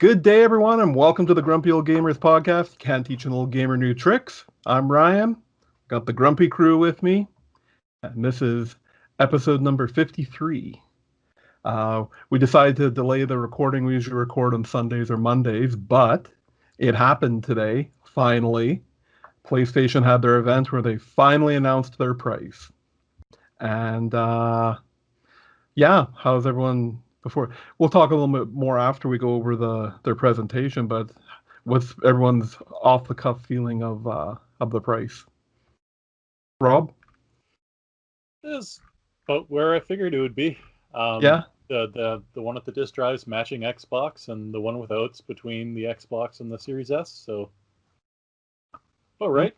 Good day, everyone, and welcome to the Grumpy Old Gamers podcast. Can't teach an old gamer new tricks. I'm Ryan. Got the Grumpy crew with me, and this is episode number 53. We decided to delay the recording. We usually record on Sundays or Mondays, but it happened today, finally. PlayStation had their event where they finally announced their price. And, how's everyone before? We'll talk a little bit more after we go over their presentation, but what's everyone's off-the-cuff feeling of the price? Rob? Is about where I figured it would be. Yeah. The one with the disk drives matching Xbox, and the one without's between the Xbox and the Series S. So, right.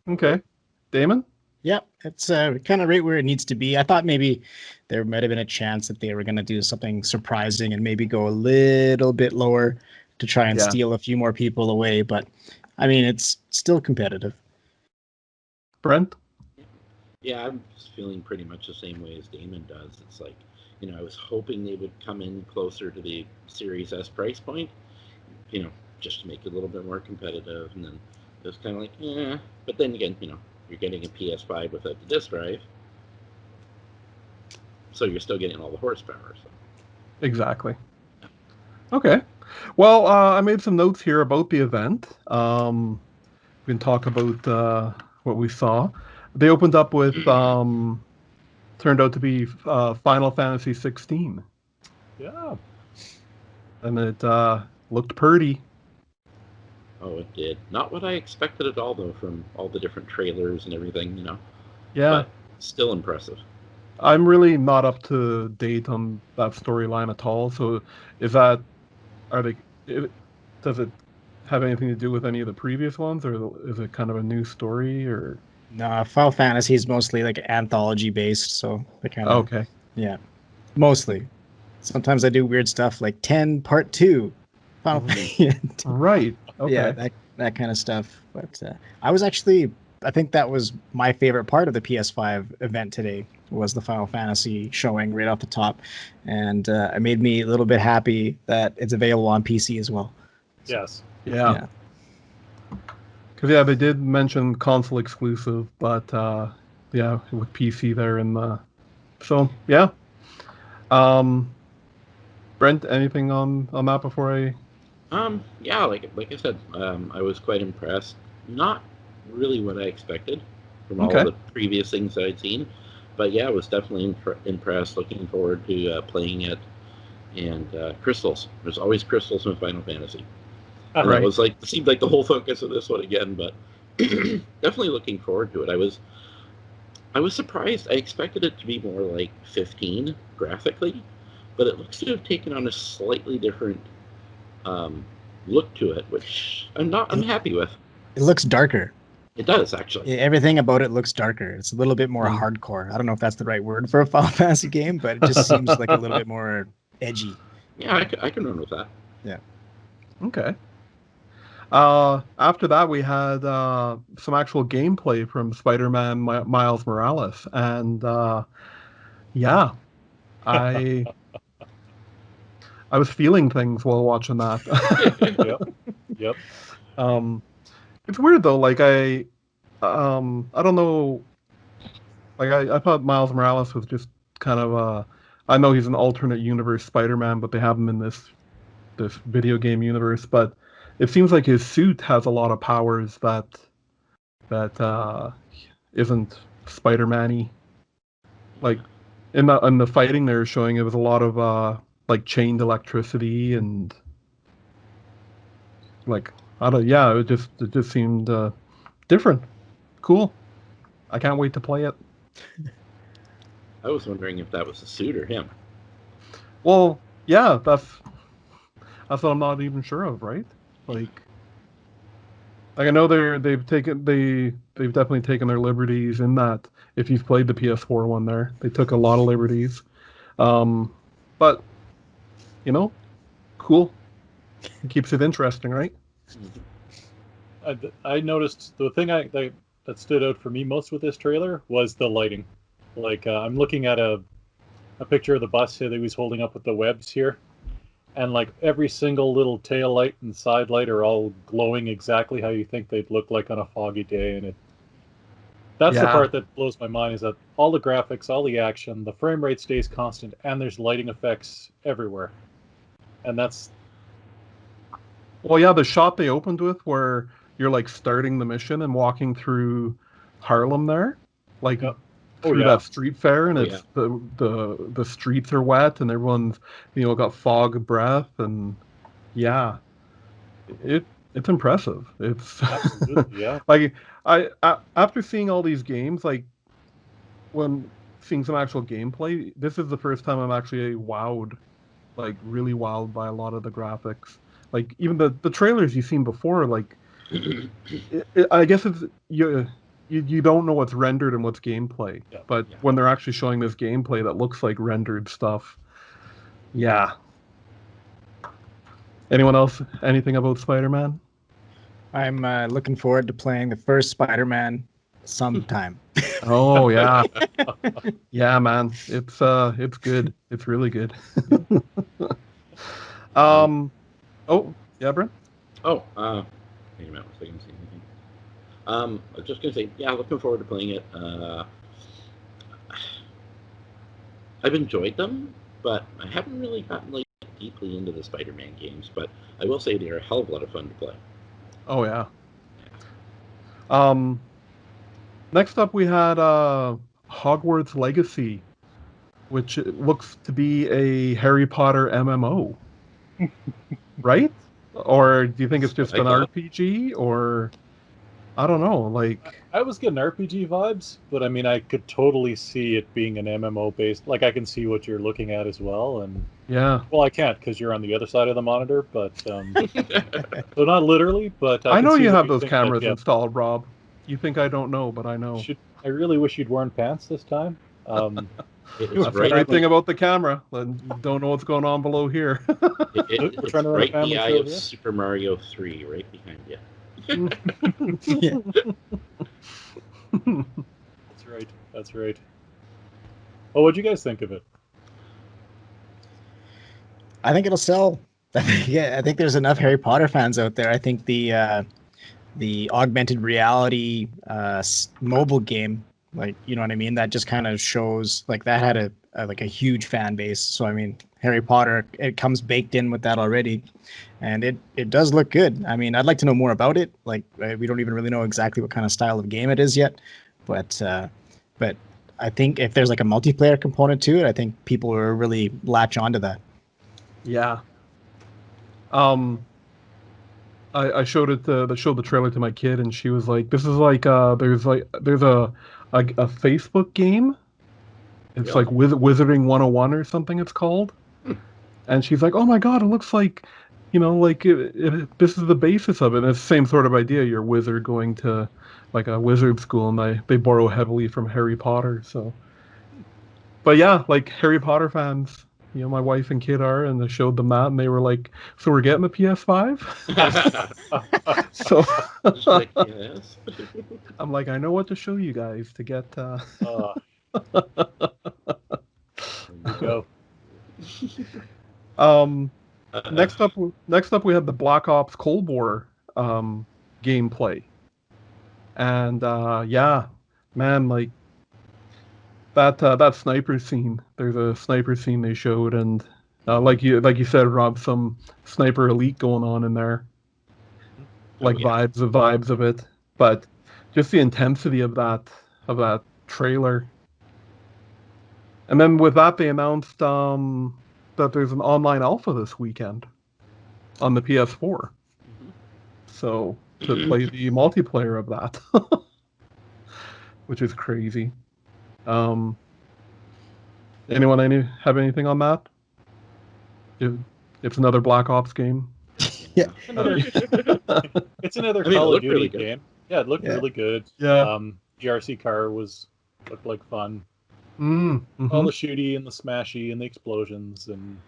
Okay. Damon? Yeah, it's kind of right where it needs to be. I thought maybe there might have been a chance that they were going to do something surprising and maybe go a little bit lower to try and steal a few more people away. But, I mean, it's still competitive. Brent? Yeah, I'm feeling pretty much the same way as Damon does. It's like, I was hoping they would come in closer to the Series S price point, just to make it a little bit more competitive. And then it was kind of like, yeah. But then again, you're getting a PS5 without the disk drive, so you're still getting all the horsepower. So. Exactly. Okay. Well, I made some notes here about the event. We can talk about what we saw. They opened up with, turned out to be Final Fantasy 16. Yeah. And it looked pretty. Oh, it did. Not what I expected at all, though, from all the different trailers and everything, Yeah. But still impressive. I'm really not up to date on that storyline at all. So, does it have anything to do with any of the previous ones, or is it kind of a new story? Or No, Final Fantasy is mostly like anthology based, so they kind of okay, yeah, mostly. Sometimes I do weird stuff like 10 Part 2, Final Fantasy. Right? Okay. Yeah, that kind of stuff. But I think that was my favorite part of the PS5 event today, was the Final Fantasy showing right off the top, and it made me a little bit happy that it's available on PC as well. Yes. Yeah. Because they did mention console exclusive, but with PC there in the. So yeah. Brent, anything on that before I? Yeah, like I said, I was quite impressed. Not really what I expected from all the previous things that I'd seen, but yeah, I was definitely impressed. Looking forward to playing it. And crystals. There's always crystals in Final Fantasy. And that was it seemed like the whole focus of this one again, but definitely looking forward to it. I was surprised. I expected it to be more like 15 graphically, but it looks to have taken on a slightly different look to it, which I'm happy with. It looks darker. It does, actually. Everything about it looks darker. It's a little bit more hardcore. I don't know if that's the right word for a Final Fantasy game, but it just seems like a little bit more edgy. Yeah, I can run with that. Yeah. Okay. After that, we had some actual gameplay from Spider-Man Miles Morales, and I was feeling things while watching that. Yep. It's weird though. Like I don't know. Like I thought Miles Morales was just kind of I know he's an alternate universe Spider-Man, but they have him in this video game universe. But it seems like his suit has a lot of powers that isn't Spider-Man-y. Like in the fighting they're showing, it was a lot of like chained electricity and like it just seemed different. Cool. I can't wait to play it. I was wondering if that was the suit or him. Well, yeah, that's what I'm not even sure of, right? Like I know they've definitely taken their liberties in that. If you've played the PS4 one there, they took a lot of liberties. But cool. It keeps it interesting, right? I noticed the thing that stood out for me most with this trailer was the lighting. Like I'm looking at a picture of the bus that he was holding up with the webs here, and like every single little tail light and side light are all glowing exactly how you think they'd look like on a foggy day, and that's the Yeah. part that blows my mind, is that all the graphics, all the action, the frame rate stays constant, and there's lighting effects everywhere. And that's Well, yeah, the shot they opened with where you're like starting the mission and walking through Harlem there, like Yep. through yeah. that street fair, and Oh, it's the streets are wet and everyone's got fog breath, and yeah, it's impressive. It's Absolutely, yeah. like I after seeing all these games, like when seeing some actual gameplay, this is the first time I'm actually wowed, like really wowed by a lot of the graphics. Like even the trailers you've seen before, like I guess it's you don't know what's rendered and what's gameplay. Yeah. But Yeah. when they're actually showing this gameplay that looks like rendered stuff, yeah. Anyone else? Anything about Spider-Man? I'm looking forward to playing the first Spider-Man sometime. Oh yeah, yeah, man. It's good. It's really good. Oh yeah, Brent. Oh, wait a minute. Was I going to say anything? I was just going to say, yeah, looking forward to playing it. I've enjoyed them, but I haven't really gotten like deeply into the Spider-Man games. But I will say they're a hell of a lot of fun to play. Oh yeah. Next up we had Hogwarts Legacy, which looks to be a Harry Potter MMO. Right? Or do you think it's just an RPG, or I don't know, like I was getting RPG vibes, but I mean, I could totally see it being an MMO based. Like, I can see what you're looking at as well, and yeah. well, I can't because you're on the other side of the monitor, but so not literally, but I can know see you what have those think cameras yeah. installed, Rob. You think I don't know, but I know. I really wish you'd worn pants this time. It's That's the right, great thing about the camera. Don't know what's going on below here. it's trying to run a right family the eye show of here. Super Mario 3, right behind you. Yeah. That's right. That's right. Well, what'd you guys think of it? I think it'll sell. Yeah, I think there's enough Harry Potter fans out there. I think the augmented reality mobile game, like, you know what I mean, that just kind of shows like that had a huge fan base. So I mean, Harry Potter, it comes baked in with that already, and it does look good. I mean, I'd like to know more about it. Like, we don't even really know exactly what kind of style of game it is yet, but I think if there's like a multiplayer component to it, I think people will really latch onto that. Yeah. I showed the trailer to my kid, and she was like, "This is like there's a Facebook game. It's Yeah. like Wizarding 101 or something. It's called." And she's like, "Oh my god, it looks like, like this is the basis of it." And it's the same sort of idea. You're a wizard going to like a wizard school, and they borrow heavily from Harry Potter. So, but yeah, like Harry Potter fans. My wife and kid are, and they showed them that, and they were like, "So we're getting the PS5?" So Just like, yes. I'm like, I know what to show you guys to get. There you go. Next up, we had the Black Ops Cold War gameplay, and yeah, man, like that sniper scene. There's a sniper scene they showed, and like you said, Rob, some sniper elite going on in there, like yeah. vibes of it, but just the intensity of that trailer. And then with that, they announced that there's an online alpha this weekend on the PS4. So to play the multiplayer of that, which is crazy. Anyone have anything on that? It's another Black Ops game. Yeah. It's another I mean, it Call of looked Duty really good. game. Yeah, it looked Yeah. really good. Yeah. GRC car looked like fun. Mm-hmm. All the shooty and the smashy and the explosions and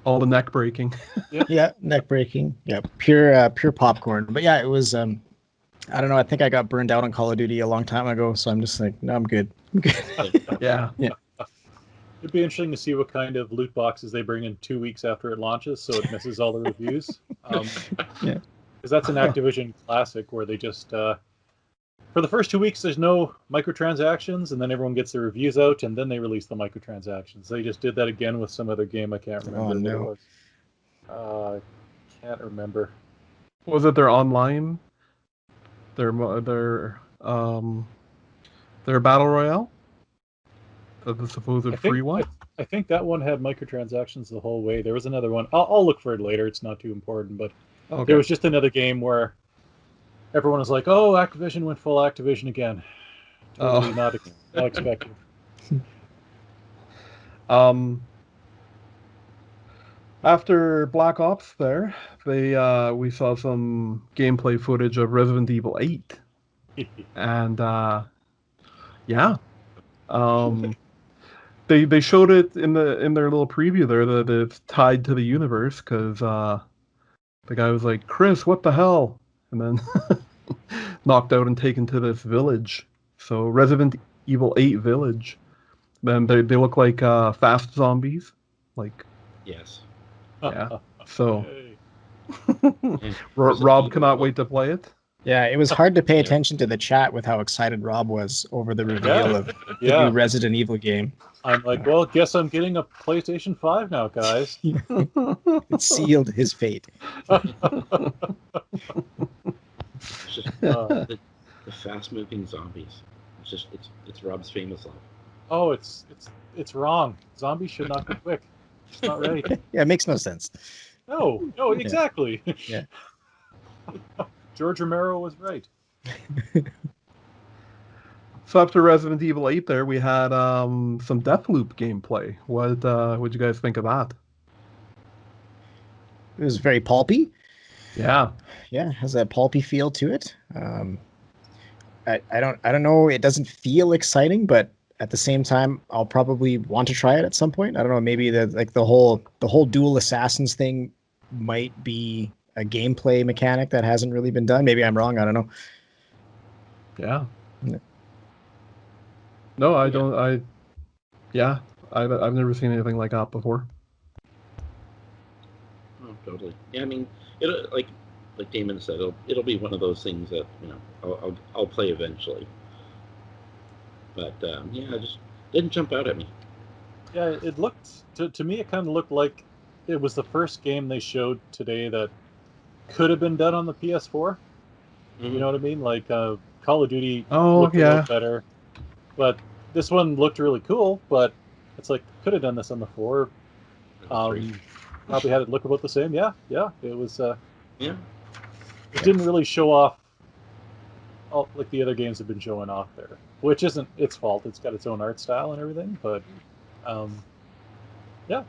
All the neck breaking. Yeah, neck breaking. Yeah, pure popcorn. But yeah, it was. I don't know. I think I got burned out on Call of Duty a long time ago, so I'm just like, no, I'm good. I'm good. Yeah. yeah, It'd be interesting to see what kind of loot boxes they bring in 2 weeks after it launches, so it misses all the reviews. Yeah. Because that's an Activision classic where they just for the first 2 weeks there's no microtransactions, and then everyone gets their reviews out, and then they release the microtransactions. They just did that again with some other game. I can't remember what it was. I can't remember. Was it their online? Their battle royale? The supposed free one? I think that one had microtransactions the whole way. There was another one. I'll look for it later. It's not too important, but there was just another game where everyone was like, "Oh, Activision went full Activision again." Totally not expected. After Black Ops, we saw some gameplay footage of Resident Evil 8, and they showed it in their little preview there that it's tied to the universe, because the guy was like, "Chris, what the hell?" and then knocked out and taken to this village. So Resident Evil 8 Village. Then they look like fast zombies, like. Yes. Yeah. So Rob cannot wait to play it. Yeah, it was hard to pay attention to the chat with how excited Rob was over the reveal of the new Resident Evil game. I'm like, well, guess I'm getting a PlayStation 5 now, guys. It sealed his fate. The fast-moving zombies. It's Rob's famous line. Oh, it's wrong. Zombies should not be quick. It's not right. Yeah, it makes no sense. No, exactly. Yeah. George Romero was right. So after Resident Evil 8 there, we had some Deathloop gameplay. What'd you guys think of that? It was very pulpy. Yeah. Yeah, it has a pulpy feel to it. I don't know, it doesn't feel exciting, but at the same time, I'll probably want to try it at some point. I don't know, maybe the whole dual assassins thing might be a gameplay mechanic that hasn't really been done. Maybe I'm wrong. I don't know. Yeah. Yeah. No, I don't. I've never seen anything like that before. Oh, totally. Yeah, I mean, it like Damon said, it'll be one of those things that I'll play eventually. But it just didn't jump out at me. Yeah, it looked to me. It kind of looked like it was the first game they showed today that could have been done on the PS4. Mm-hmm. You know what I mean? Like Call of Duty looked a little better, but this one looked really cool. But it's like could have done this on the 4. Probably had it look about the same. Yeah. It was. Yeah. It didn't really show off like the other games have been showing off there, which isn't its fault. It's got its own art style and everything, but yeah.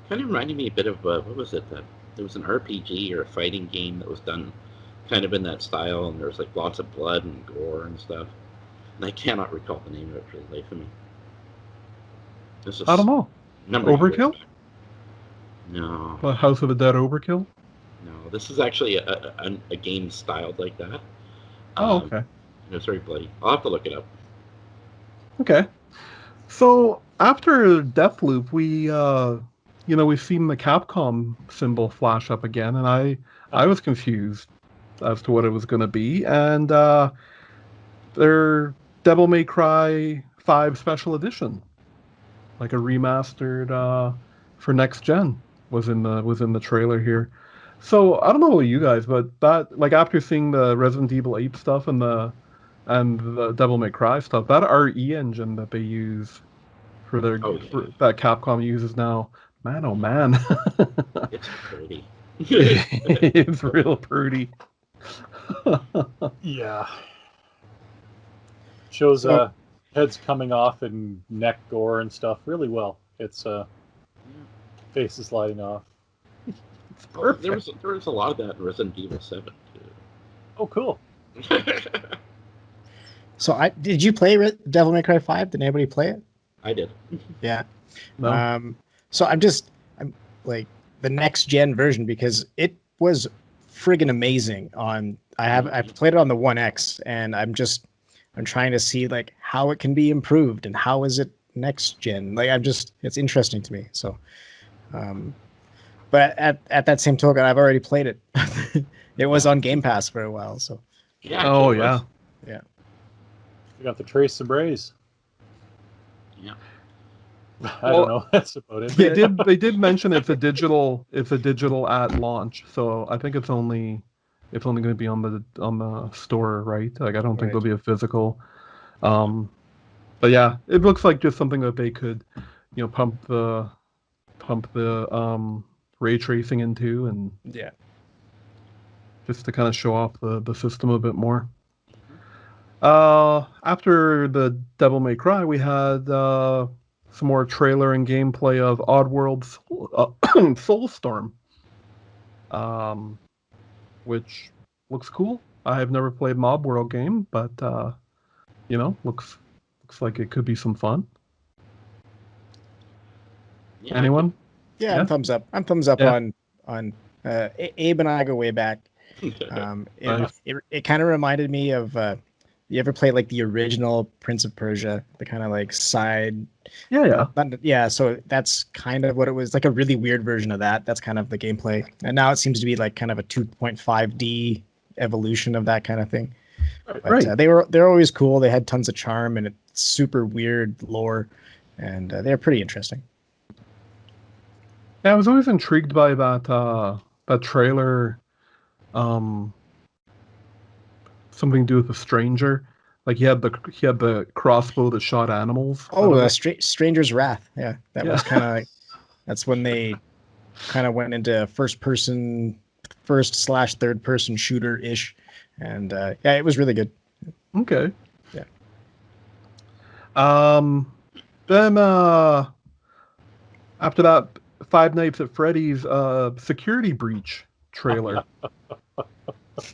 Kind of reminded me a bit of what was it? That there was an RPG or a fighting game that was done kind of in that style, and there was like lots of blood and gore and stuff. And I cannot recall the name of it for the life of me. I don't know. Overkill? No. House of the Dead Overkill? No, this is actually a game styled like that. Oh, okay. It's very bloody. I'll have to look it up. Okay. So after Deathloop, we've seen the Capcom symbol flash up again, and I was confused as to what it was going to be. And their Devil May Cry 5 Special Edition, like a remastered for next gen, was in the trailer here. So I don't know about you guys, but that, like, after seeing the Resident Evil 8 stuff and the Devil May Cry stuff, that RE engine that they use for that Capcom uses now, man, oh man, it's pretty. It's real pretty. Yeah. Shows heads coming off and neck gore and stuff really well. It's faces sliding off. There was a lot of that in Resident Evil 7 too. Oh, cool. So did you play Devil May Cry 5? Did anybody play it? I did. Yeah. No. So I'm like the next gen version, because it was friggin' amazing on. I've played it on the 1X, and I'm trying to see like how it can be improved and how is it next gen. Like it's interesting to me. So, but at that same token, I've already played it. It was on Game Pass for a while. So Yeah. Oh it yeah. was. You got the Trace and Braze. Yeah. I don't know. That's about it. They did mention it's a digital at launch, so I think it's only going to be on the store, right? Like I don't think Right. there'll be a physical. But yeah, it looks like just something that they could, pump the ray tracing into, and yeah. just to kind of show off the system a bit more. After the Devil May Cry, we had some more trailer and gameplay of Oddworld Soulstorm, which looks cool. I have never played Mob World game, but looks like it could be some fun. Yeah, Anyone? Yeah, Yeah. I'm thumbs up. I'm thumbs up Yeah. on Abe and I go way back. Nice. It kind of reminded me of you ever played like the original Prince of Persia, the kind of like side. Yeah. Yeah, so that's kind of what it was, like a really weird version of that. That's kind of the gameplay, and now it seems to be like kind of a 2.5D evolution of that kind of thing. But, Right. they're always cool. They had tons of charm and it's super weird lore, and they're pretty interesting. Yeah, I was always intrigued by that trailer. Something to do with the stranger. Like he had the crossbow that shot animals. Oh, Stranger's Wrath. Yeah, that Yeah. was kind of that's when they kind of went into first/third person shooter ish, and yeah, it was really good. Okay. Yeah. Then after that, Five Nights at Freddy's Security Breach trailer,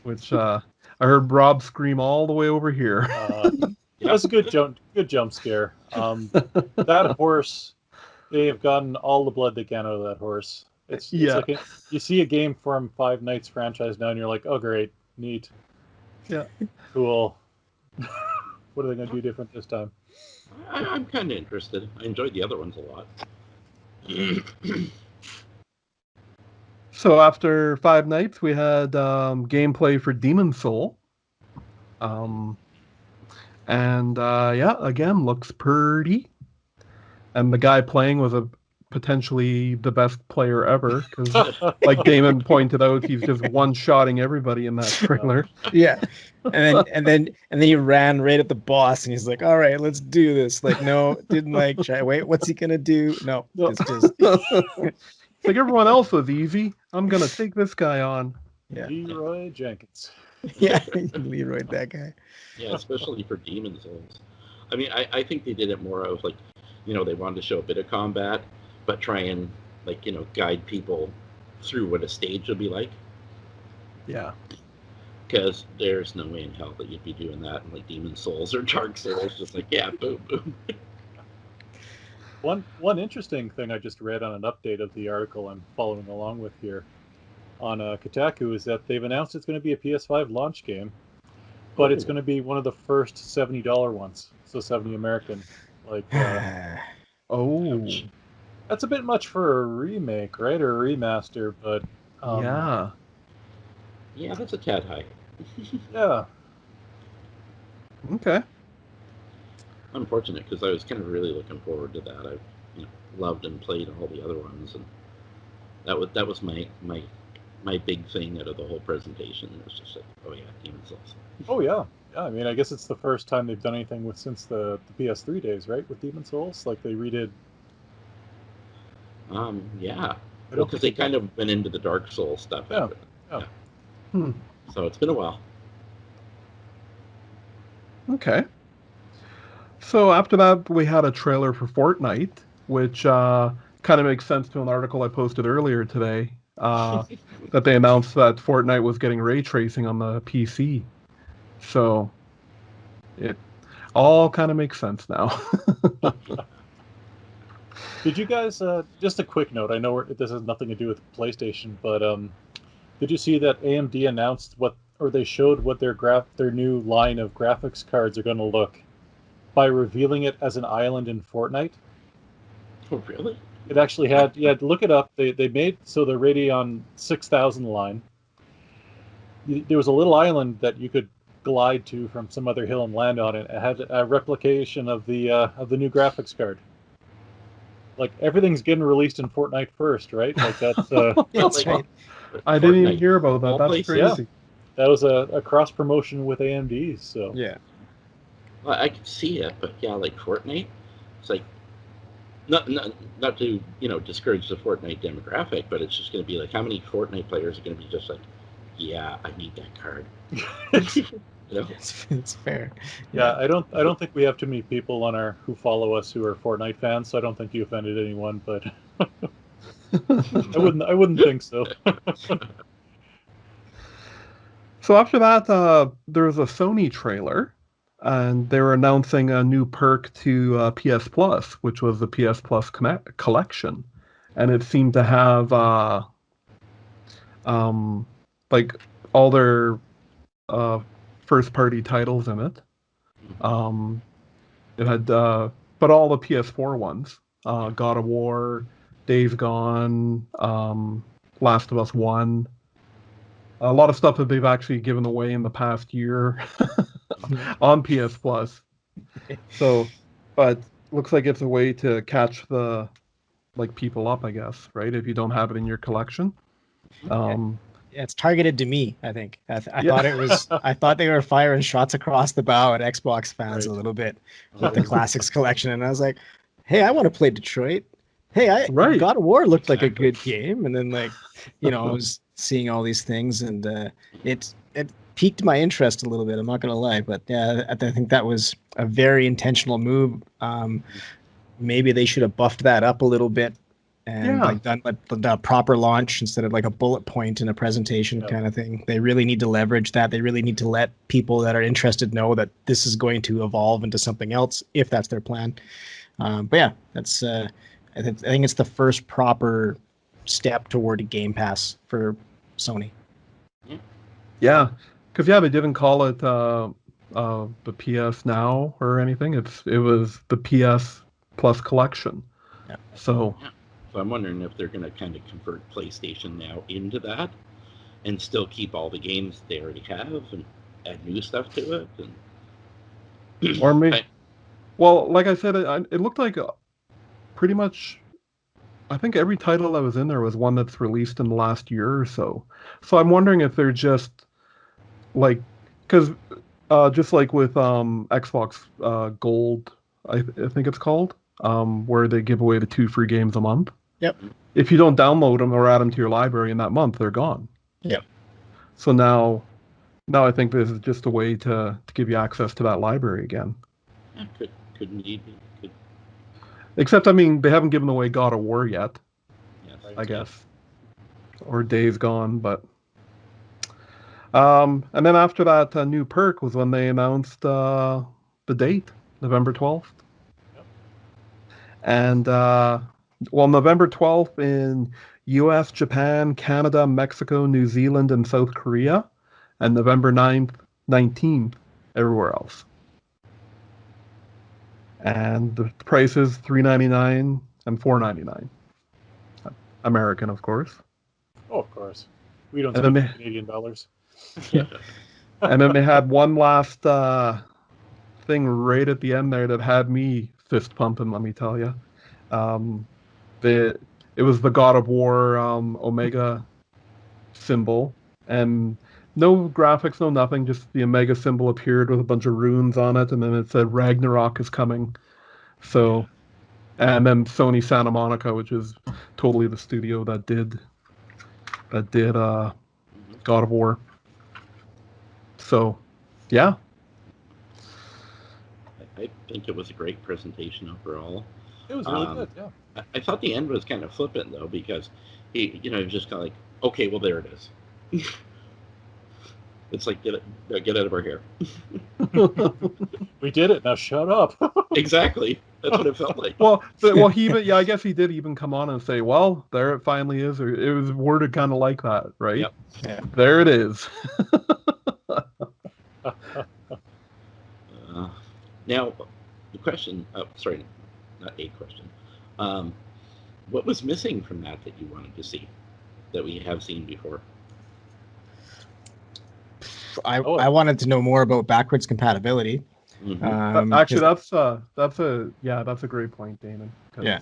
which I heard Rob scream all the way over here. That was a good jump scare. That horse, they have gotten all the blood they can out of that horse. It's like you see a game from Five Nights franchise now, and you're like, oh great, neat, Yeah. cool. What are they going to do different this time? I'm kind of interested. I enjoyed the other ones a lot. So after Five Nights, we had gameplay for Demon Soul. Again, looks pretty. And the guy playing was potentially the best player ever, because like Damon pointed out, he's just one-shotting everybody in that trailer. Yeah, and then he ran right at the boss, and he's like, "All right, let's do this." Like, no, didn't like try. Wait, what's he gonna do? No, it's just It's like everyone else was easy. I'm gonna take this guy on. Yeah. Leroy Jenkins. Yeah, Leroy, that guy. Yeah, especially for Demon Souls. I mean, I think they did it more of like, they wanted to show a bit of combat, but try and like, guide people through what a stage would be like. Yeah. Because there's no way in hell that you'd be doing that in like Demon Souls or Dark Souls. Just like, yeah, boom, boom. One interesting thing I just read on an update of the article I'm following along with here on Kotaku is that they've announced it's going to be a PS5 launch game, but it's going to be one of the first $70 ones, so 70 American. Like, Oh. that's a bit much for a remake, right, or a remaster? But Yeah. Yeah, that's a tad high. yeah. Okay. Unfortunate, because I was kind of really looking forward to that. I've loved and played all the other ones, and that was my big thing out of the whole presentation. It was just like, oh yeah, Demon Souls. Oh yeah. Yeah, I mean, I guess it's the first time they've done anything since the PS3 days, right? With Demon Souls, like they redid. Yeah. I don't Because think they kind of went into the Dark Souls stuff. Yeah, after. yeah. Hmm. So it's been a while. Okay. So after that, we had a trailer for Fortnite, which kind of makes sense to an article I posted earlier today, that they announced that Fortnite was getting ray tracing on the PC. So it all kind of makes sense now. Did you guys, just a quick note, I know this has nothing to do with PlayStation, but did you see that AMD announced they showed what their new line of graphics cards are going to look by revealing it as an island in Fortnite. Oh, really? It actually had, look it up. They made, so the Radeon 6000 line, there was a little island that you could glide to from some other hill and land on it. It had a replication of the new graphics card. Like, everything's getting released in Fortnite first, right? Like, that's That's right. I didn't even Fortnite. hear about that. All That's places. crazy. that was a cross promotion with AMD. So Yeah. Well, I could see it, but yeah, like Fortnite, it's like not to discourage the Fortnite demographic, but it's just going to be like, how many Fortnite players are going to be just like, yeah, I need that card. It's fair. yeah, I don't think we have too many people who follow us who are Fortnite fans. So I don't think you offended anyone, but I wouldn't think so. So after that, there was a Sony trailer, and they were announcing a new perk to PS Plus, which was the PS Plus collection, and it seemed to have like all their first-party titles in it. It had, but all the PS4 ones: God of War, Days Gone, Last of Us 1. A lot of stuff that they've actually given away in the past year on PS Plus. So, but looks like it's a way to catch the people up, I guess, right? If you don't have it in your collection. Yeah, it's targeted to me, I think. I Yeah. thought it was. I thought they were firing shots across the bow at Xbox fans Right. a little bit with the classics collection, and I was like, "Hey, I want to play Detroit. Hey, Right. God of War looked like a Exactly. good game." And then I was seeing all these things, and it piqued my interest a little bit. I'm not gonna lie, but yeah, I think that was a very intentional move. Maybe they should have buffed that up a little bit and Yeah. done the proper launch instead of like a bullet point in a presentation kind of thing. They really need to leverage that. They really need to let people that are interested know that this is going to evolve into something else if that's their plan. But yeah, that's I think it's the first proper step toward a Game Pass for Sony. Yeah, because they didn't call it the PS Now or anything. It was the PS Plus collection. Yeah. So So I'm wondering if they're going to kind of convert PlayStation Now into that, and still keep all the games they already have, and add new stuff to it. And or maybe, well, like I said, it looked like pretty much. I think every title that was in there was one that's released in the last year or so. So I'm wondering if they're just because just like with Xbox Gold, I think it's called, where they give away the 2 free games a month. Yep. If you don't download them or add them to your library in that month, they're gone. Yep. So now I think this is just a way to give you access to that library again. yeah, could indeed be. Could, Except, I mean, they haven't given away God of War yet, yes. I guess, or Days Gone, but. And then after that, new perk was when they announced the date, November 12th. Yep. And November 12th in U.S., Japan, Canada, Mexico, New Zealand, and South Korea, and November 19th everywhere else. And the price is $3.99 and $4.99. American, of course. Oh, of course, we don't And then speak Canadian dollars. And then they had one last thing right at the end there that had me fist pumping, let me tell you. It was the God of War Omega symbol, and no graphics, no nothing, just the Omega symbol appeared with a bunch of runes on it, and then it said Ragnarok is coming. So, and then Sony Santa Monica, which is totally the studio that did God of War. So, yeah. I think it was a great presentation overall. It was really good. Yeah. I thought the end was kind of flippant though, because he just kind of like, okay, well there it is. It's like, get out of our hair. We did it. Now shut up. Exactly. That's what it felt like. Well, he even, I guess he did even come on and say, well, there it finally is. Or it was worded kind of like that, right? Yep. Yeah. There it is. Now, The question, sorry, not a question. What was missing from that you wanted to see that we have seen before? I wanted to know more about backwards compatibility. Mm-hmm. Actually, that's a great point, Damon. Yeah.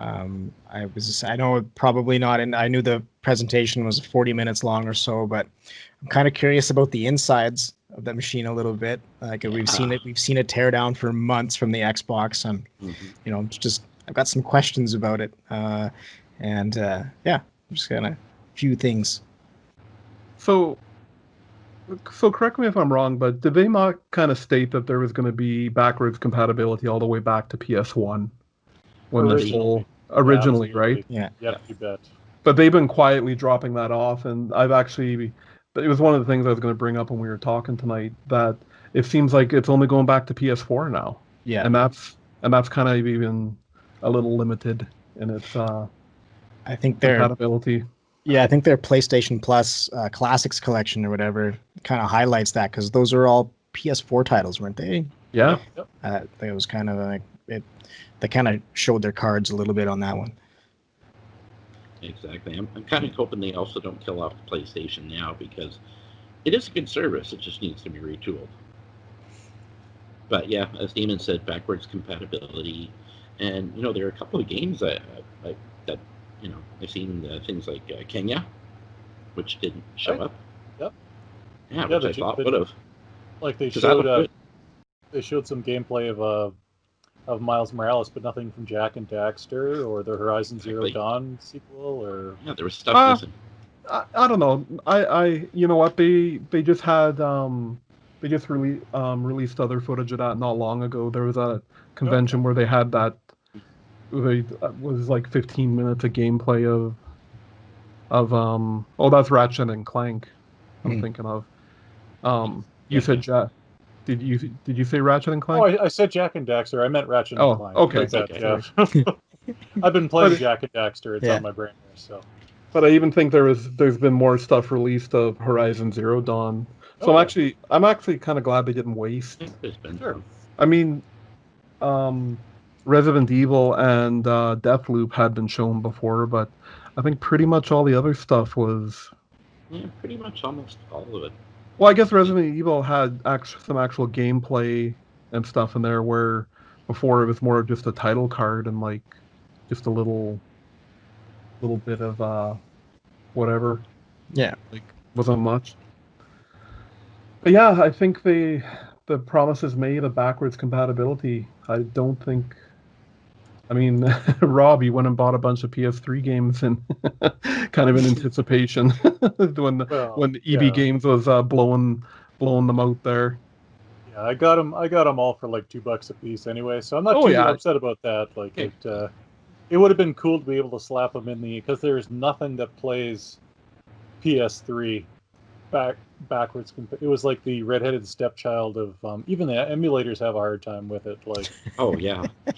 I know probably not, and I knew the presentation was 40 minutes long or so, but I'm kind of curious about the insides of the machine a little bit. Like we've seen it tear down for months from the Xbox, and I've got some questions about it, I'm just gonna a few things. So correct me if I'm wrong, but did they not kind of state that there was going to be backwards compatibility all the way back to PS1 when originally, right? Yeah. Yep, you bet. But they've been quietly dropping that off, and it was one of the things I was going to bring up when we were talking tonight, that it seems like it's only going back to PS4 now. Yeah. And that's kind of even a little limited in its I think compatibility. Yeah, I think their PlayStation Plus Classics collection or whatever kind of highlights that, because those are all PS4 titles, weren't they? Yeah. Yep. It was kind of like they kind of showed their cards a little bit on that one. Exactly. I'm kind of hoping they also don't kill off the PlayStation Now, because it is a good service. It just needs to be retooled. But yeah, as Damon said, backwards compatibility, and there are a couple of games that I've seen things like Kenya, which didn't show up. Yep. Yeah, which I thought would have. Like they showed some gameplay of Miles Morales, but nothing from Jak and Daxter or the Horizon Zero Dawn sequel, or there was stuff missing. I don't know. I you know what, they just had they just released other footage of that not long ago. There was a convention where they had that. It was like 15 minutes of gameplay of that's Ratchet and Clank. I'm thinking of. You said Jak. Did you say Ratchet and Clank? Oh, I said Jak and Daxter. I meant Ratchet and Clank. Okay. I've been playing Jak and Daxter. It's on my brain there. So. But I even think there's been more stuff released of Horizon Zero Dawn. So I'm actually kind of glad they didn't waste. Sure. I mean, Resident Evil and Deathloop had been shown before, but I think pretty much all the other stuff was. Yeah, pretty much almost all of it. Well, I guess Resident Evil had some actual gameplay and stuff in there, where before it was more of just a title card and like just a little bit of whatever. Yeah, like wasn't much. But yeah, I think the promises made of backwards compatibility. I don't think. I mean, Rob, you went and bought a bunch of PS3 games and kind of in anticipation when EB Games was blowing them out there. Yeah, I got them all for like $2 a piece anyway, so I'm not too upset about that. Like it would have been cool to be able to slap them in because there's nothing that plays PS3 backwards. It was like the redheaded stepchild of even the emulators have a hard time with it. Like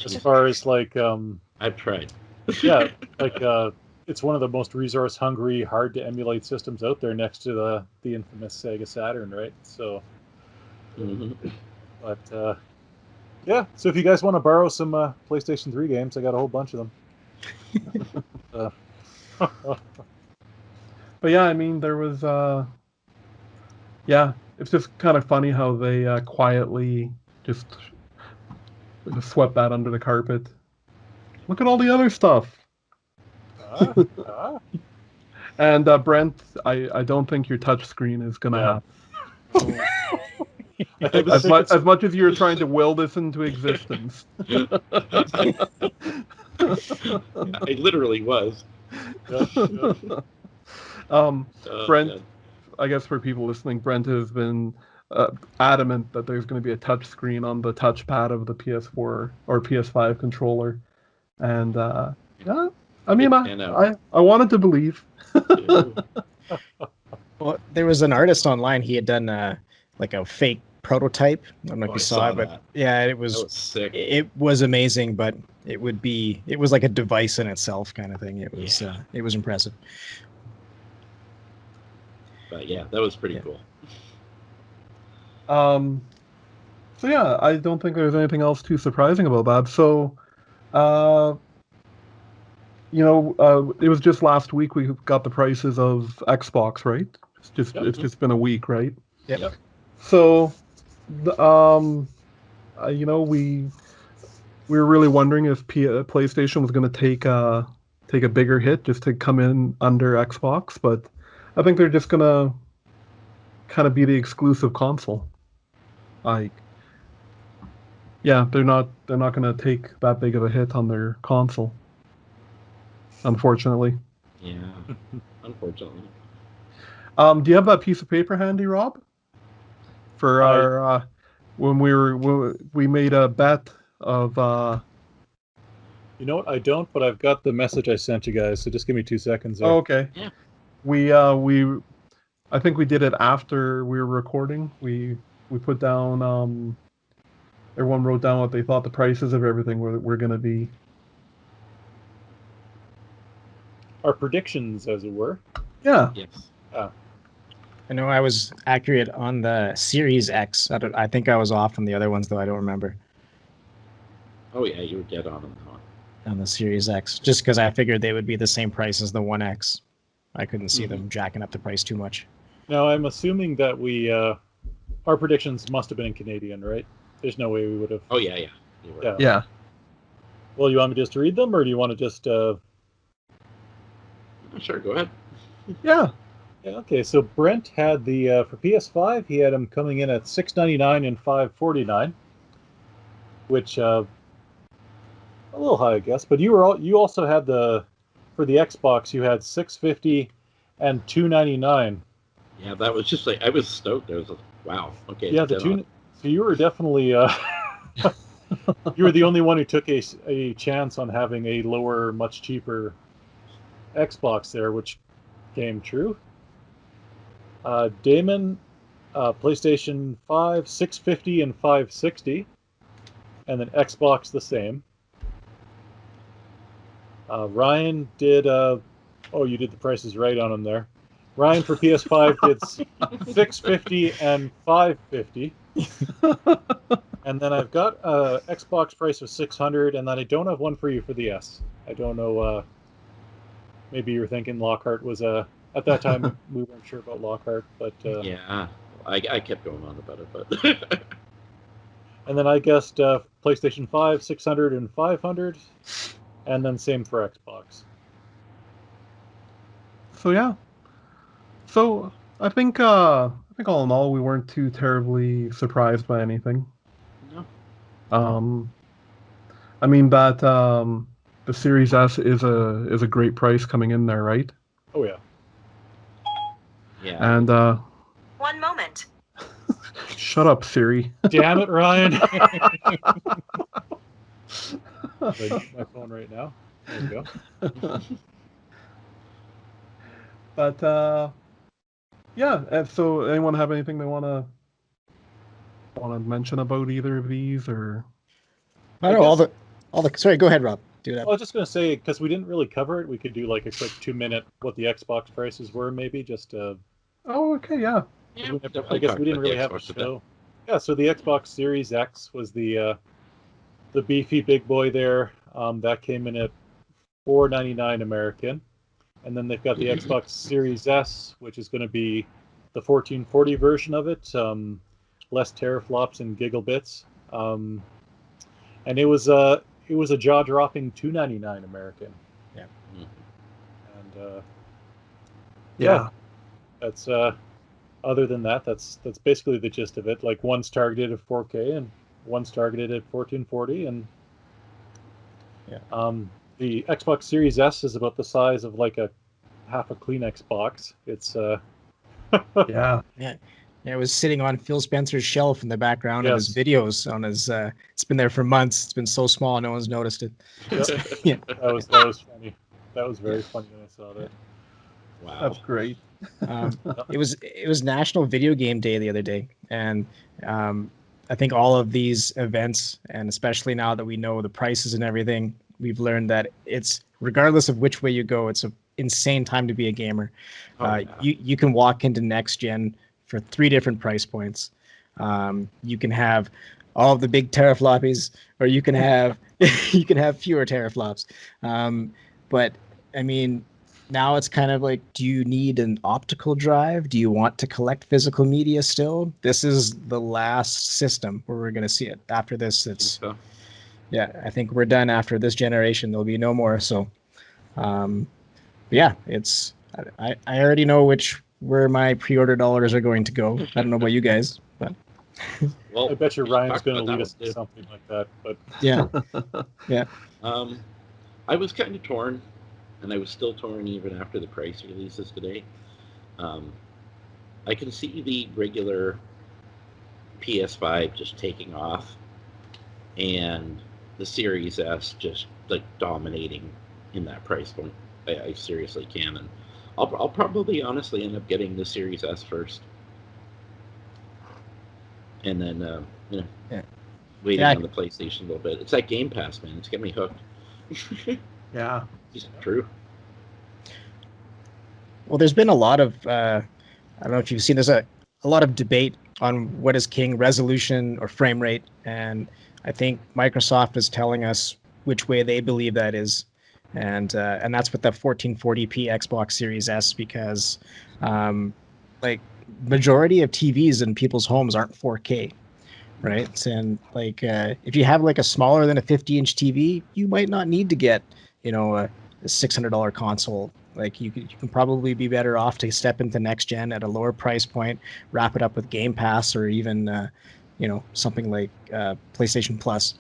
as far as like I've tried. Yeah, like it's one of the most resource hungry, hard to emulate systems out there, next to the infamous Sega Saturn, right? So, but so if you guys want to borrow some PlayStation 3 games, I got a whole bunch of them. But yeah, I mean, there was it's just kind of funny how they quietly just swept that under the carpet. Look at all the other stuff. And Brent, I don't think your touch screen is gonna happen. As much as you're trying to will this into existence. I literally was. Brent, I guess for people listening, Brent has been adamant that there's going to be a touch screen on the touchpad of the PS4 or PS5 controller, and I mean, I wanted to believe. Well, there was an artist online. He had done like a fake prototype. I don't know if you saw it, but yeah, it was sick. It was amazing, but it was like a device in itself kind of thing. It was impressive. But yeah, that was pretty cool. So yeah, I don't think there's anything else too surprising about that. So, uh, it was just last week we got the prices of Xbox, right? Yep. It's just been a week, right? Yep. So, we were really wondering if PlayStation was going to take a bigger hit just to come in under Xbox, but I think they're just gonna kind of be the exclusive console. Like, yeah, they're not gonna take that big of a hit on their console, unfortunately. Yeah, unfortunately. Do you have that piece of paper handy, Rob? For our when we made a bet of You know what? I don't, but I've got the message I sent you guys. So just give me 2 seconds there. Oh, okay. Yeah. We I think we did it after we were recording. We put down everyone wrote down what they thought the prices of everything were going to be. Our predictions, as it were. Yeah. Yes. I know I was accurate on the Series X. I think I was off on the other ones, though. I don't remember. Oh yeah, you were dead on that one. On the Series X, just because I figured they would be the same price as the One X. I couldn't see them jacking up the price too much. Now, I'm assuming that we, our predictions must have been in Canadian, right? There's no way we would have. Oh yeah, yeah. You were. Yeah. Yeah. Well, you want me just to read them, or do you want to just? Sure, go ahead. Yeah. Yeah. Okay. So Brent had the for PS5. He had them coming in at $699 and $549, which a little high, I guess. But you also had for the Xbox. You had $650 and $299. Yeah, that was just like I was stoked. I was like, wow. Okay. Yeah, so you were definitely you were the only one who took a chance on having a lower, much cheaper Xbox there, which came true. Damon, PlayStation 5, $650 and $560, and then Xbox the same. Ryan did you did the prices right on them there. Ryan for PS5 did $650 and $550. And then I've got Xbox price of $600, and then I don't have one for you for the S. I don't know. Maybe you were thinking Lockhart was at that time we weren't sure about Lockhart, but yeah, I kept going on about it, but and then I guessed PlayStation 5, 600 and 500, and then same for Xbox. So yeah. So I think all in all we weren't too terribly surprised by anything. no. I mean that the Series S is a great price coming in there, right? Oh yeah. Yeah. And 1 moment. shut up, Siri. Damn it, Ryan. My phone right now. There we go. But yeah. And so, anyone have anything they want to mention about either of these, or? I don't know all the. Sorry, go ahead, Rob. Do that. I was just going to say, because we didn't really cover it, we could do like a quick 2-minute what the Xbox prices were, maybe just. Oh, okay, yeah. Yeah, I guess we didn't really have a show. Yeah, so the Xbox Series X was the beefy big boy there. That came in at $499 American, and then they've got the Xbox Series S, which is going to be the 1440 version of it, less teraflops and gigabits, and it was a jaw-dropping $299 American. Yeah. And Yeah. that's other than that, that's basically the gist of it. Like one's targeted at 4K and one's targeted at 1440, and the Xbox Series S is about the size of like a half a Kleenex box. It's Yeah. It was sitting on Phil Spencer's shelf in the background of his videos on his. It's been there for months. It's been so small, no one's noticed it. Yeah. that was funny. That was very funny when I saw that. Wow. That's great. It was National Video Game Day the other day, and I think all of these events, and especially now that we know the prices and everything, we've learned that it's regardless of which way you go, it's an insane time to be a gamer. You can walk into next gen for 3 different price points. You can have all of the big terafloppies, or you can have fewer teraflops. But I mean, now it's kind of like, do you need an optical drive? Do you want to collect physical media still? This is the last system where we're going to see it. After this, it's So, I think we're done after this generation. There'll be no more. So, yeah, it's I already know where my pre-order dollars are going to go. I don't know about you guys, but well, I bet you we Ryan's talked going to about lead that us one, to too. something like that. But yeah. I was kind of torn, and I was still torn even after the price releases today. I can see the regular PS5 just taking off, and the Series S just like dominating in that price point. I seriously can, and I'll probably honestly end up getting the Series S first, and then Yeah. waiting Yeah, on the PlayStation a little bit. It's that Game Pass, man. It's got me hooked. Yeah. Just true. Well, there's been a lot of I don't know if you've seen, there's a lot of debate on what is king, resolution or frame rate, and I think Microsoft is telling us which way they believe that is, and that's with the 1440p Xbox Series S, because like majority of TVs in people's homes aren't 4K, right? And like if you have like a smaller than a 50-inch TV, you might not need to get a $600 console. Like you can probably be better off to step into next gen at a lower price point, wrap it up with Game Pass, or even something like PlayStation Plus,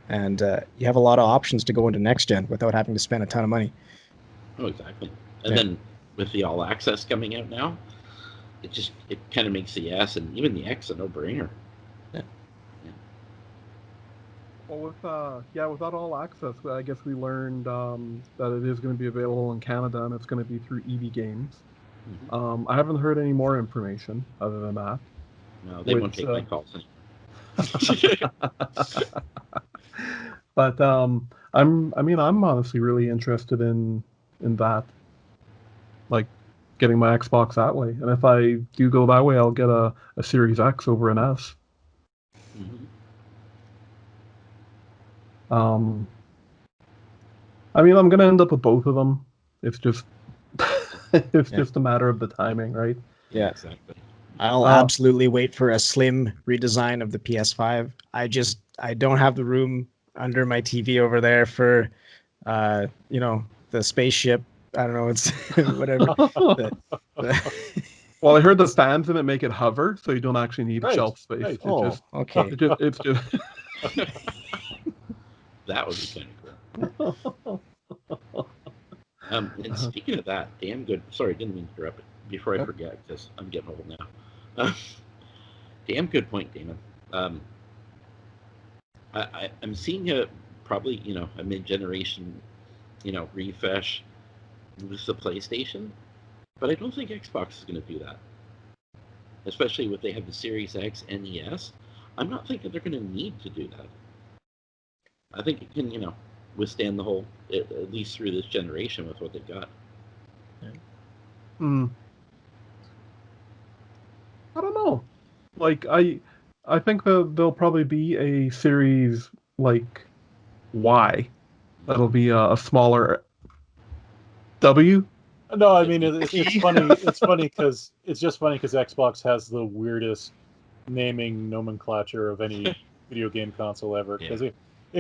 and you have a lot of options to go into next gen without having to spend a ton of money. Oh, exactly. And Yeah. then with the All Access coming out now, it kind of makes the S and even the X a no-brainer. Well, with that all access, I guess we learned that it is going to be available in Canada, and it's going to be through EB Games. Mhm. I haven't heard any more information other than that. No, they won't Which, take my calls anymore. But I'm honestly really interested in that, like getting my Xbox that way. And if I do go that way, I'll get a Series X over an S. Mhm. I'm gonna end up with both of them. It's just it's Yeah. just a matter of the timing, right? Yeah. Exactly. I'll absolutely wait for a slim redesign of the PS5. I don't have the room under my TV over there for the spaceship. I don't know, it's whatever. Well, I heard the stands in it make it hover, so you don't actually need Right, shelf space. right. Okay. It's just That would be kind of cool. And speaking of that, damn good. Sorry, didn't mean to interrupt it. Before I Nope. forget, because I'm getting old now. Damn good point, Damon. I'm seeing probably a mid-generation refresh with the PlayStation, but I don't think Xbox is going to do that. Especially with they have the Series X and the S. I'm not thinking they're going to need to do that. I think it can withstand the whole, at least through this generation with what they've got. I don't know. Like I think that there'll probably be a series like Y. That'll be a smaller W. No, I mean it's funny. It's funny because Xbox has the weirdest naming nomenclature of any video game console ever. Because it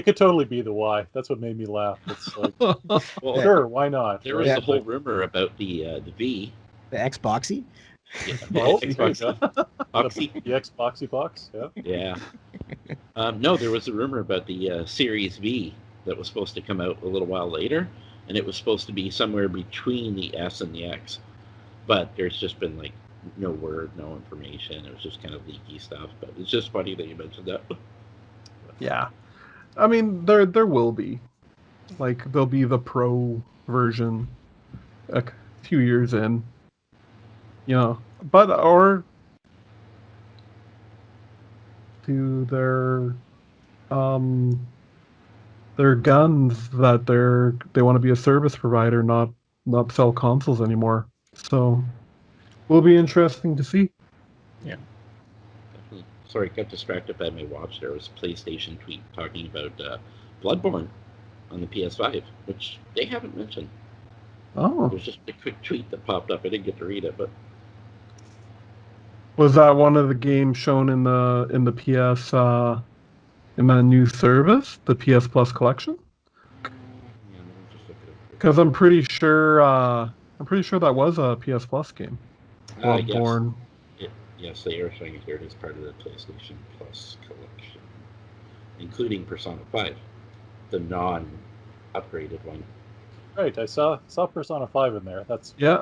could totally be the Y. That's what made me laugh. It's like, Well, sure, why not? there was right? the whole rumor about the V. The Xboxy? Yeah, Oh, Xbox there you go. Boxy. The Xboxy box. Yeah. Yeah. No, there was a rumor about the Series V that was supposed to come out a little while later, and it was supposed to be somewhere between the S and the X. But there's just been like no word, no information. It was just kind of leaky stuff. But it's just funny that you mentioned that. Yeah. I mean, there will be. Like, there'll be the Pro version a few years in. But, or to their guns that they want to be a service provider, not sell consoles anymore. So, will be interesting to see. Definitely. sorry, got distracted by my watch. There was a PlayStation tweet talking about Bloodborne on the PS5, which they haven't mentioned. Oh, It was just a quick tweet that popped up. I didn't get to read it, but was that one of the games shown in the PS in that new service, the PS Plus collection? yeah, let me just look at it. Because I'm pretty sure that was a PS Plus game. Bloodborne. Yes, they are showing it here. It is part of the PlayStation Plus collection, including Persona 5, the non-upgraded one. Right, I saw Persona 5 in there. That's Yeah.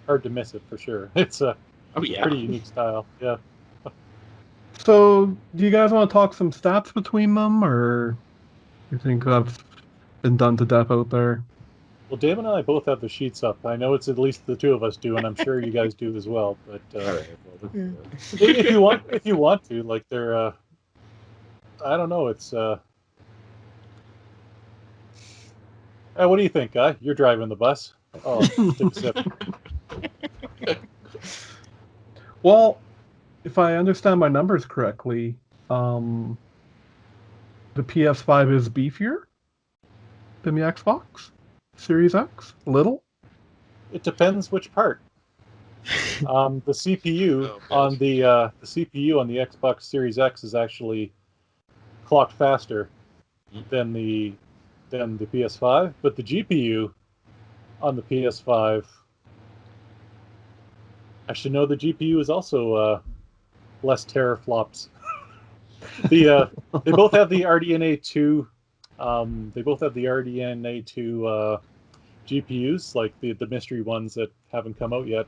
hard to miss it for sure. It's a Oh yeah, pretty unique style. Yeah. So, do you guys want to talk some stats between them, or you think that's been done to death out there? Well, Damon and I both have the sheets up. I know it's at least the two of us do, and I'm sure you guys do as well. But All right, well, if you want to, like they're, I don't know. It's what do you think, Guy? You're driving the bus. Oh, take a sip. Well, if I understand my numbers correctly, the PS5 is beefier than the Xbox Series X. Little. It depends which part. The CPU on the CPU on the Xbox Series X is actually clocked faster than the PS5, but the GPU on the PS5, I should know the GPU is also less teraflops. They both have the RDNA 2. They both have the RDNA 2 GPUs, like the mystery ones that haven't come out yet.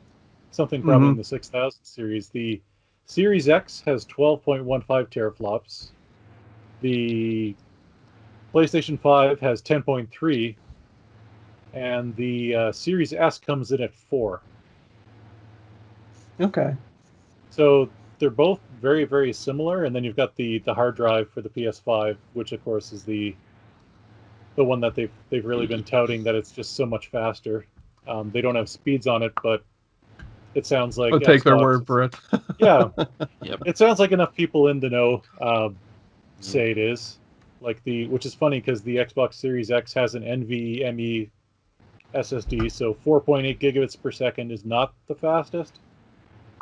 Something probably in the 6000 series. The Series X has 12.15 teraflops. The PlayStation 5 has 10.3, and the Series S comes in at 4. Okay. So they're both very, very similar, and then you've got the hard drive for the PS5, which of course is the one that they've really been touting, that it's just so much faster. They don't have speeds on it, but it sounds like I'll take their word for it. Yeah, Yep. it sounds like enough people in the know say it is. Like which is funny because the Xbox Series X has an NVMe SSD, so 4.8 gigabits per second is not the fastest.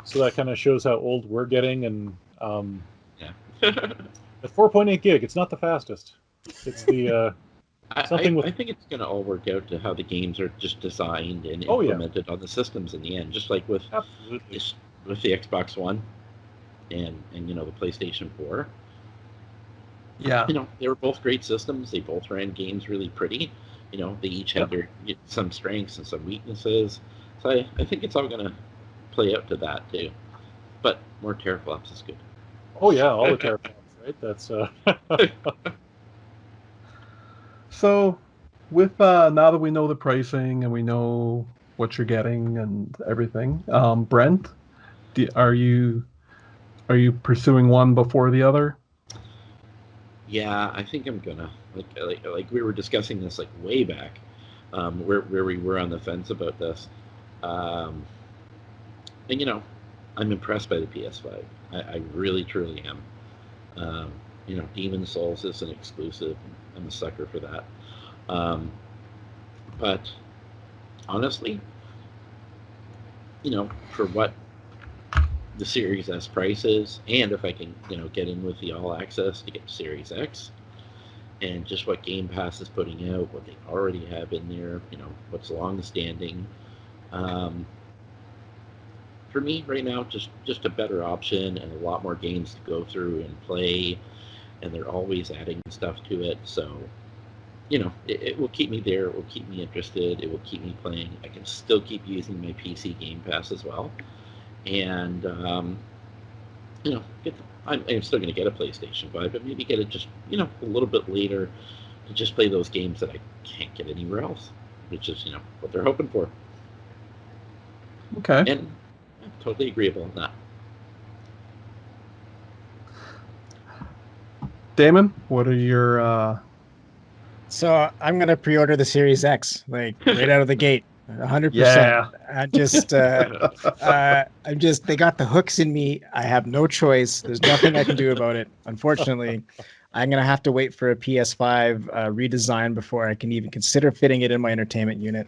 So that kind of shows how old we're getting, and yeah. at 4.8 gig, it's not the fastest. It's the I think it's going to all work out to how the games are just designed and implemented on the systems in the end, just like with absolutely with the Xbox One and the PlayStation 4. Yeah. They were both great systems. They both ran games really pretty. They each had their some strengths and some weaknesses. So I think it's all going to play out to that too. But more teraflops is good. Oh yeah, all the teraflops, right? That's So, with now that we know the pricing and we know what you're getting and everything, Brent, are you pursuing one before the other? Yeah, I think I'm gonna like we were discussing this like way back, where we were on the fence about this, and I'm impressed by the PS5. I really truly am. Demon's Souls is an exclusive. I'm a sucker for that. But honestly, for what the Series S price is, and if I can, get in with the All Access to get Series X, and just what Game Pass is putting out, what they already have in there, what's long-standing. For me, right now, just a better option and a lot more games to go through and play, and they're always adding stuff to it, so it will keep me there, it will keep me interested, it will keep me playing. I can still keep using my PC Game Pass as well, and I'm still going to get a PlayStation 5, but maybe get it just a little bit later to just play those games that I can't get anywhere else, which is what they're hoping for. Okay. And I'm totally agreeable on that. Damon, what are your So I'm gonna pre-order the Series X, like right out of the gate. 100%. Yeah. I'm just, they got the hooks in me. I have no choice. There's nothing I can do about it. Unfortunately, I'm going to have to wait for a PS5 redesign before I can even consider fitting it in my entertainment unit.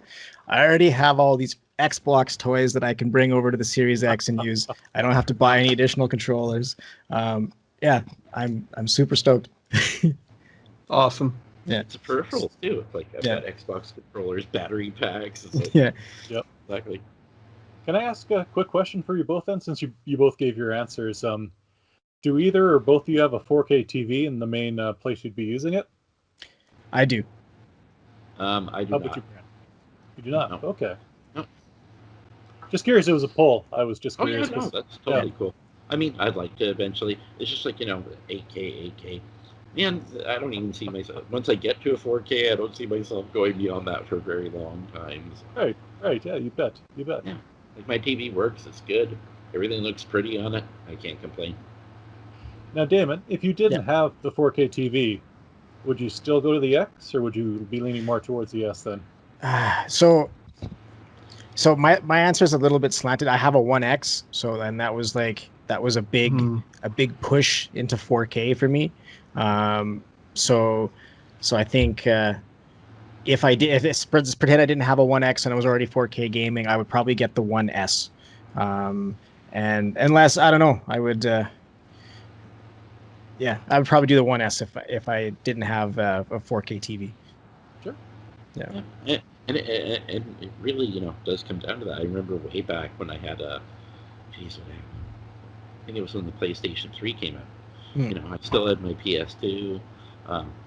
I already have all these Xbox toys that I can bring over to the Series X and use. I don't have to buy any additional controllers. Yeah, I'm super stoked. Awesome. Yeah. It's peripherals too. Like I've got Xbox controllers, battery packs. It's like, Yeah. Yep. Exactly. Can I ask a quick question for you both then, since you both gave your answers? Do either or both of you have a 4K TV in the main place you'd be using it? I do. I do How not. about you, Brent? You do not? No. Okay. No. Just curious, it was a poll. I was just Oh yeah, curious. no, 'cause- that's totally cool. I mean, I'd like to eventually. It's just like 8K. Man, I don't even see myself. Once I get to a 4K, I don't see myself going beyond that for a very long time. So, Right, yeah, you bet. yeah, like my TV works. It's good. Everything looks pretty on it. I can't complain. Now, Damon, if you didn't have the 4K TV, would you still go to the X, or would you be leaning more towards the S then? So my answer is a little bit slanted. I have a 1X, so then that was a big push into 4K for me. So I think if pretend I didn't have a 1X and I was already 4K gaming, I would probably get the 1S. And unless I don't know, I would. I would probably do the 1S if I didn't have a 4K TV. Sure. Yeah. And it really, does come down to that. I remember way back when I had I think it was when the PlayStation 3 came out. I still had my PS2,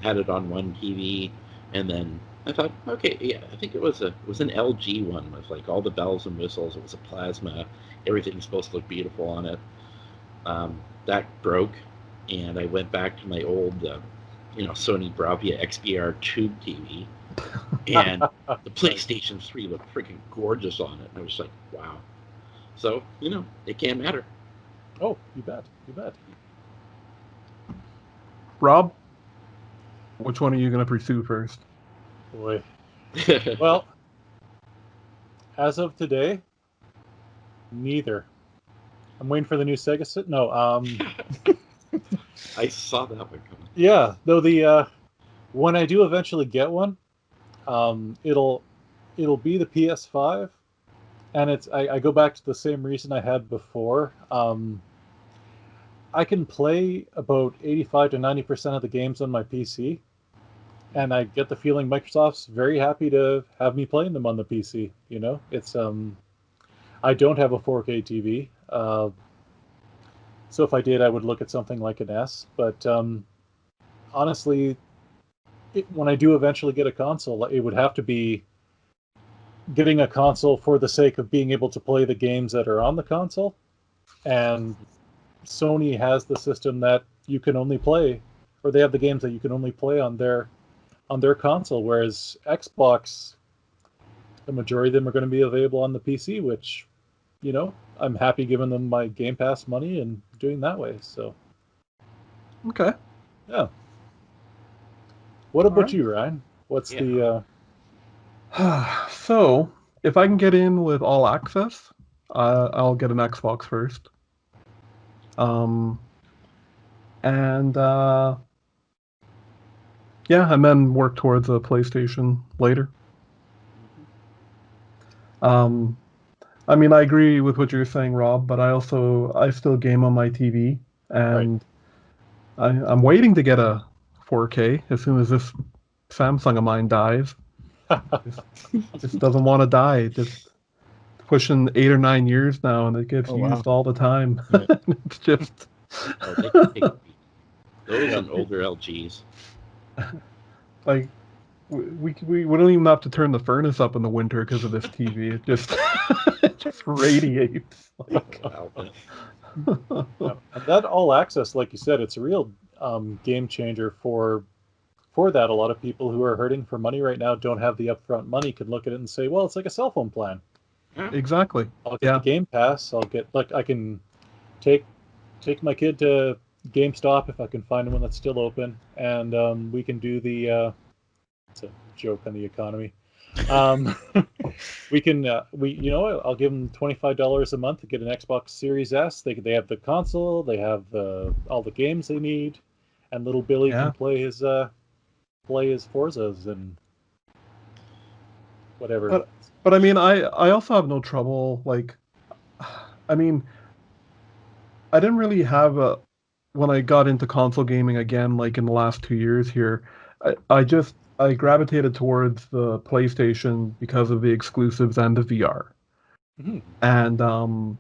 had it on one TV, and then I thought, okay, yeah, I think it was an LG one with like all the bells and whistles. It was a plasma. Everything's supposed to look beautiful on it. That broke, and I went back to my old, Sony Bravia XBR tube TV, and the PlayStation 3 looked freaking gorgeous on it. And I was like, wow. So, it can't matter. Oh, you bet. Rob, which one are you going to pursue first? Boy. Well, as of today, neither. I'm waiting for the new Sega set. No, I saw that one coming. Yeah, though when I do eventually get one, it'll be the PS5, and I go back to the same reason I had before. I can play about 85 to 90% of the games on my PC, and I get the feeling Microsoft's very happy to have me playing them on the PC. It's I don't have a 4K TV, so if I did, I would look at something like an S. But honestly, when I do eventually get a console, it would have to be getting a console for the sake of being able to play the games that are on the console. And Sony has the system that you can only play, or they have the games that you can only play on their console, whereas Xbox, the majority of them are going to be available on the PC, which, I'm happy giving them my Game Pass money and doing that way. So, Okay. yeah. What about right. you, Ryan? What's the? So, if I can get in with all access, I'll get an Xbox first. And then work towards a PlayStation later. I mean, I agree with what you're saying, Rob, but I still game on my TV, and I'm waiting to get a 4K as soon as this Samsung of mine dies. Just doesn't want to die. Just pushing 8 or 9 years now, and it gets used all the time. It's just they can take those and older LGs. Like we don't even have to turn the furnace up in the winter because of this TV. It just it just radiates. Like. And that all access, like you said, it's a real game changer for that. A lot of people who are hurting for money right now don't have the upfront money, can look at it and say, well, it's like a cell phone plan. Exactly. I'll get the Game Pass. I can take my kid to GameStop if I can find one that's still open, and we can do the it's a joke on the economy. We can, I'll give them $25 a month to get an Xbox Series S. They have the console, they have all the games they need, and little Billy Yeah. can play his Forzas and whatever. But I mean, I also have no trouble. Like, I mean, I didn't really have when I got into console gaming again, like in the last 2 years here. I gravitated towards the PlayStation because of the exclusives and the VR. Mhm. And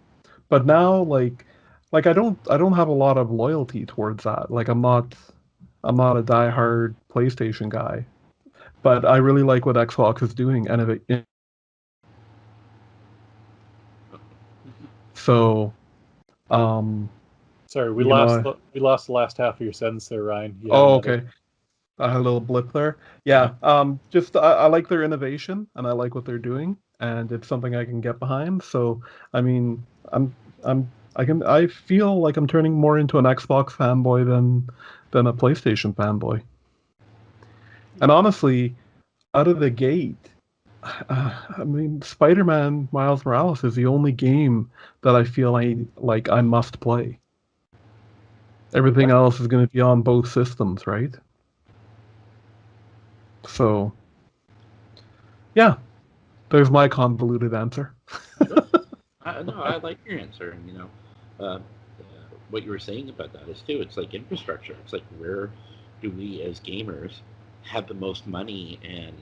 but now like I don't have a lot of loyalty towards that. Like I'm not a diehard PlayStation guy, but I really like what Xbox is doing, and so Sorry, we you lost know, we lost the last half of your sentence there, Ryan. You had oh, another- okay. I had a little blip there. Yeah. Just I like their innovation and I like what they're doing, and it's something I can get behind. So I mean, I feel like I'm turning more into an Xbox fanboy than a PlayStation fanboy. And honestly, out of the gate, I mean, Spider-Man Miles Morales is the only game that I feel I must play. Everything else is going to be on both systems, right? So, yeah, there's my convoluted answer. No, I like your answer. And what you were saying about that is too. It's like infrastructure. It's like, where do we as gamers have the most money and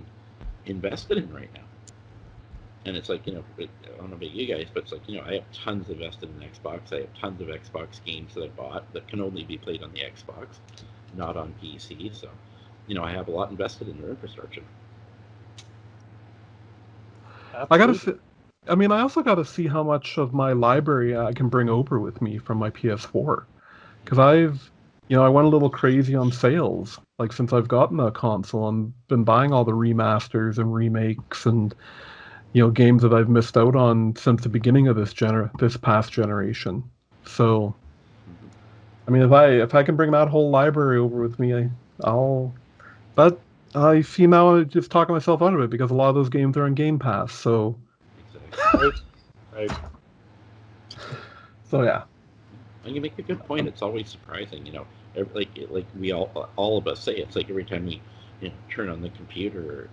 invested in right now? And it's like, I don't know about you guys, but it's like, I have tons invested in Xbox. I have tons of Xbox games that I bought that can only be played on the Xbox, not on PC. So, I have a lot invested in their infrastructure. Absolutely. I also gotta see how much of my library I can bring over with me from my PS4, because I went a little crazy on sales. Like since I've gotten a console, I've been buying all the remasters and remakes and games that I've missed out on since the beginning of this past generation. So, I mean, if I can bring that whole library over with me, I'll. But I see now I'm just talking myself out of it because a lot of those games are on Game Pass. So. Right. Right. So yeah. And you make a good point. It's always surprising, like we all of us say. It's like every time we turn on the computer or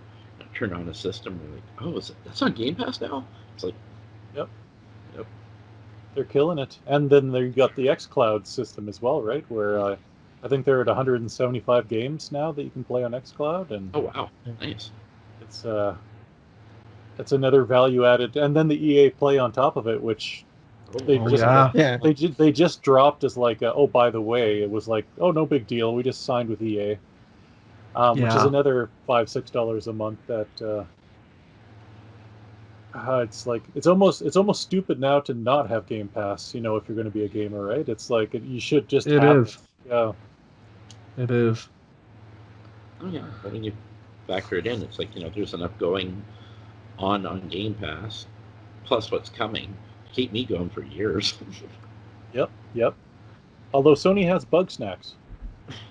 turn on a system, we're like, oh, that's on Game Pass now? It's like, Yep. Yep. They're killing it. And then you got the xCloud system as well, right? Where I think they're at 175 games now that you can play on xCloud, and oh wow, nice. It's another value added, and then the EA Play on top of it, which they just dropped as like, oh, by the way, it was like, oh, no big deal, we just signed with EA, which is another $5-6 a month. That it's like it's almost stupid now to not have Game Pass. If you're going to be a gamer, right? It's like you should just. It is. Yeah. It is. Oh yeah, but when you factor it in, it's like there's enough going on Game Pass, plus what's coming, keep me going for years. Yep. Although Sony has Bug Snacks,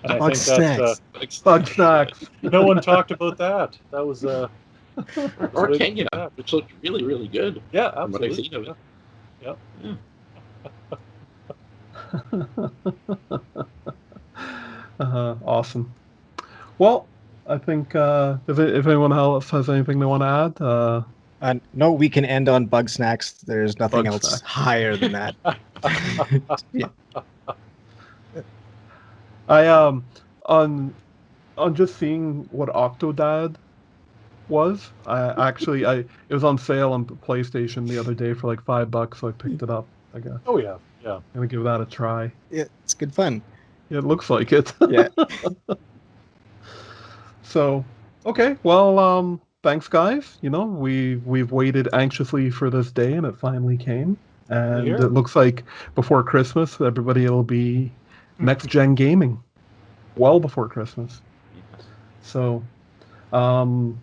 and I think that's Bug Snacks. No one talked about that. That was or Kenya, which looked really, really good. Yeah, from what I've absolutely. seen of it. Yeah. Awesome. Well, I think if anyone else has anything they want to add. No, we can end on Bug Snacks. There's nothing Bug else Snacks. higher than that. Yeah. I on just seeing what Octodad was. It was on sale on PlayStation the other day for like $5, so I picked it up. I guess. Oh yeah. I'm gonna give that a try. Yeah, it's good fun. It looks like it. Yeah. So, okay. Well, thanks, guys. We've waited anxiously for this day, and it finally came. And Here. it looks like before Christmas, everybody will be next-gen gaming, well before Christmas. So, all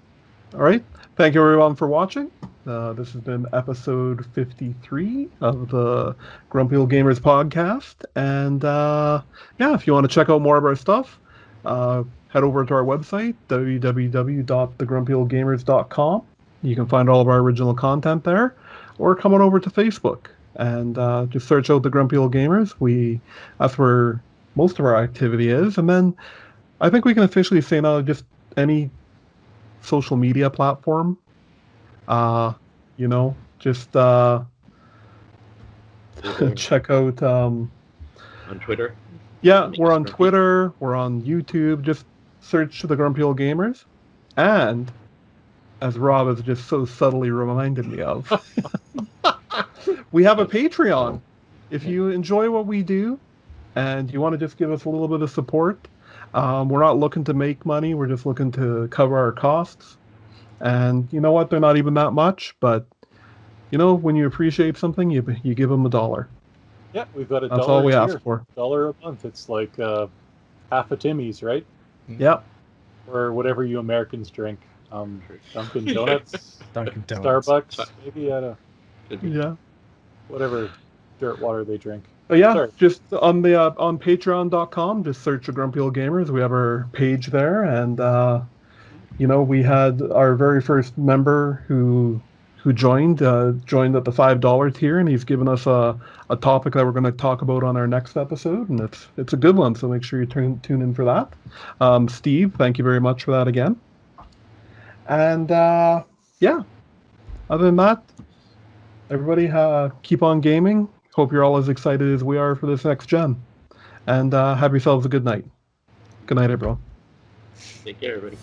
right. Thank you, everyone, for watching. This has been episode 53 of the Grumpy Old Gamers podcast. And if you want to check out more of our stuff, head over to our website, www.thegrumpyoldgamers.com. You can find all of our original content there, or come on over to Facebook and just search out the Grumpy Old Gamers. That's where most of our activity is. And then I think we can officially say now just any social media platform. Just check out. On Twitter? Yeah, we're on Twitter. We're on YouTube. Just search the Grumpy Old Gamers. And as Rob has just so subtly reminded me of, we have a Patreon. If you enjoy what we do and you want to just give us a little bit of support, we're not looking to make money. We're just looking to cover our costs. And you know what? They're not even that much. But, when you appreciate something, you give them $1. Yeah, we've got $1 That's all we tier, ask for. $1 a month. It's like half a Timmy's, right? Yep. Or whatever you Americans drink. Dunkin' Donuts, Dunkin' Donuts. Starbucks, maybe, I don't know. Yeah. Whatever dirt water they drink. But yeah, Sorry. just on the on Patreon.com, just search for Grumpy Old Gamers. We have our page there, and we had our very first member who joined at the $5 tier, and he's given us a topic that we're going to talk about on our next episode, and it's a good one. So make sure you tune in for that. Steve, thank you very much for that again. And yeah, other than that, everybody keep on gaming. Hope you're all as excited as we are for this next gen. And have yourselves a good night. Good night, everyone. Take care, everybody.